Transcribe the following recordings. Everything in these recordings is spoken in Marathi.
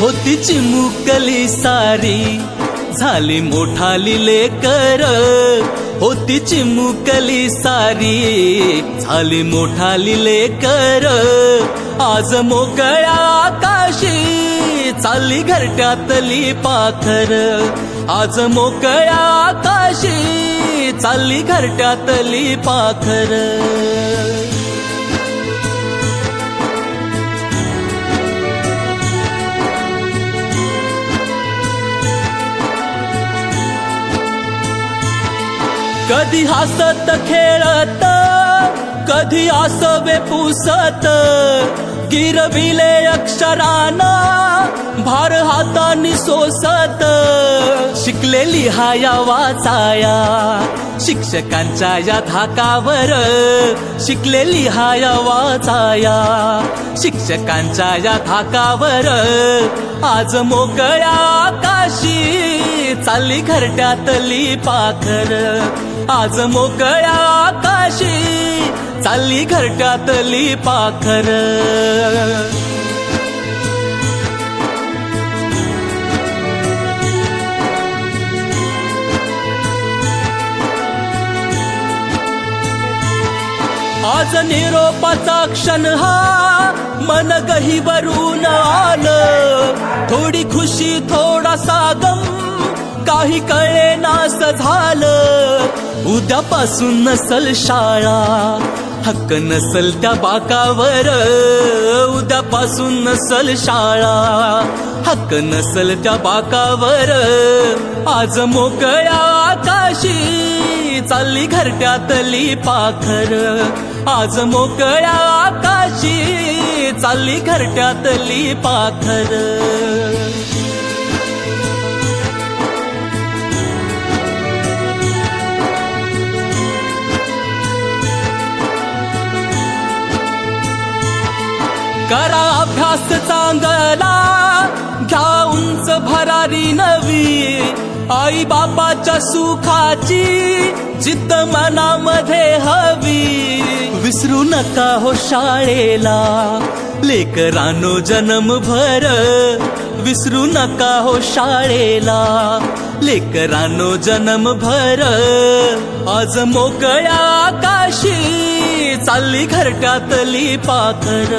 होती चिमुकली सारी झाली मोठाली लेकर, होती चिमुकली सारी झाली मोठाली लेकर, आज मोकळ्या आकाशी चालली घरट्यातली पाखर, आज मोकळ्या आकाशी चालली घरट्यातली पाखर. कधी हसत खेळत, कधी आसवे पुसत, गिरविले अक्षराना भार हातानी सोसत, शिकले लिहाया वाचाया शिक्षकांच्या या धाकावर, शिकले लिहाया वाचाया शिक्षकांच्या या धाकावर, आज मोकळ्या आकाशी चालली घरट्यातली पाखर, आज मोकळ्या आकाशी चालली घरट्यातली पाखर. आज निरोपाचा क्षण हा मन गहिवरून आलं, थोडी खुशी थोडासा गम काही कळे नास झालं, उद्यापासून नसल शाळा हक्क नसल त्या बाकावर, उद्यापासून नसल शाळा हक्क नसल त्या बाकावर, आज मोकळ्या आकाशी चालली घरट्यातली पाखर, आज मोकळ्या आकाशी चालली घरट्यातली पाखर. करा अभ्यास चांगला घ्या उंच भरारी नवी, आई बापाच्या सुखाची जिद्द मनामध्ये हवी, विसरू नका हो शाळेला लेकरांनो जन्मभर, विसरू नका हो शाळेला लेकरांनो जन्मभर, आज मोकळ्या आकाशी चालली घरट्यातली पाखर,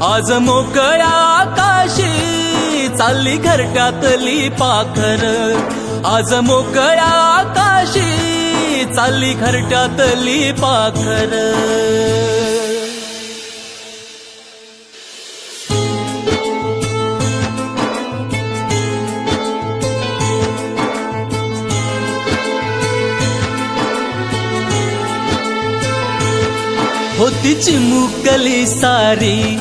आज मोकळ्या आकाशी चालली घरट्यातली पाखर, आज मोकळ्या आकाशी चालली घरट्यातली पाखर. होती चिमुकली सारी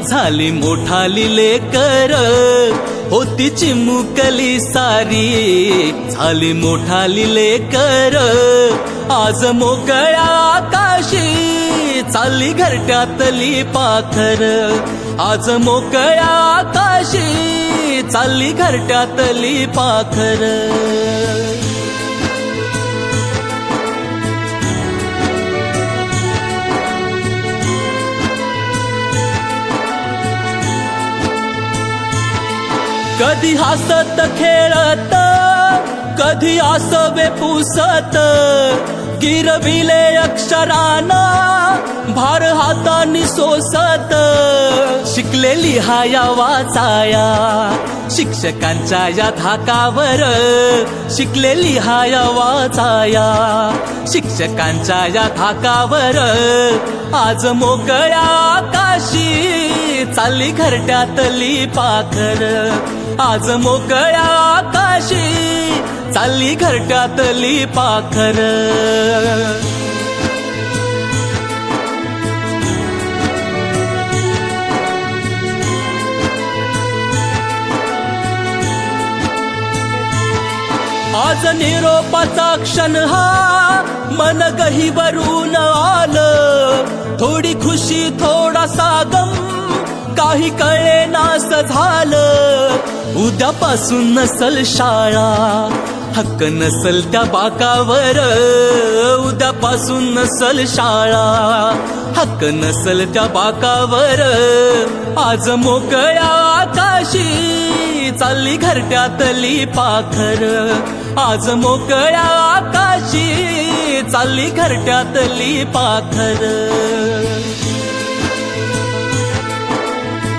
झाली मोठाली लेकर, होती चिमुकली सारी झाली मोठाली लेकर, आज मोकळ्या आकाशी चालली घरट्यातली पाखर, आज मोकळ्या आकाशी चालली घरट्यातली पाखर. कधी हसत खेळत, कधी आसवे पुसत, गिरविले अक्षराना भार हातानी सोसत, शिकले लिहाया वाचाया शिक्षकांच्या या धाकावर, शिकले लिहाया वाचाया शिक्षकांच्या या धाकावर, आज मोकळ्या आकाशी चालली घरट्यातली पाखर, आज मोकळ्या आकाशी चालली घरट्यातली पाखर. आज निरोपाचा क्षण हा मन गहिवरून आलं, थोडी खुशी थोडासा गम काही कळे नास झालं, उद्यापासून नसल शाळा हक्क नसल त्या बाकावर, उद्यापासून नसल शाळा हक्क नसल त्या बाकावर, आज मोकळ्या आकाशी चालली घरट्यातली पाखर. आज मोकळ्या आकाशी चालली घरट्यातली पाखर.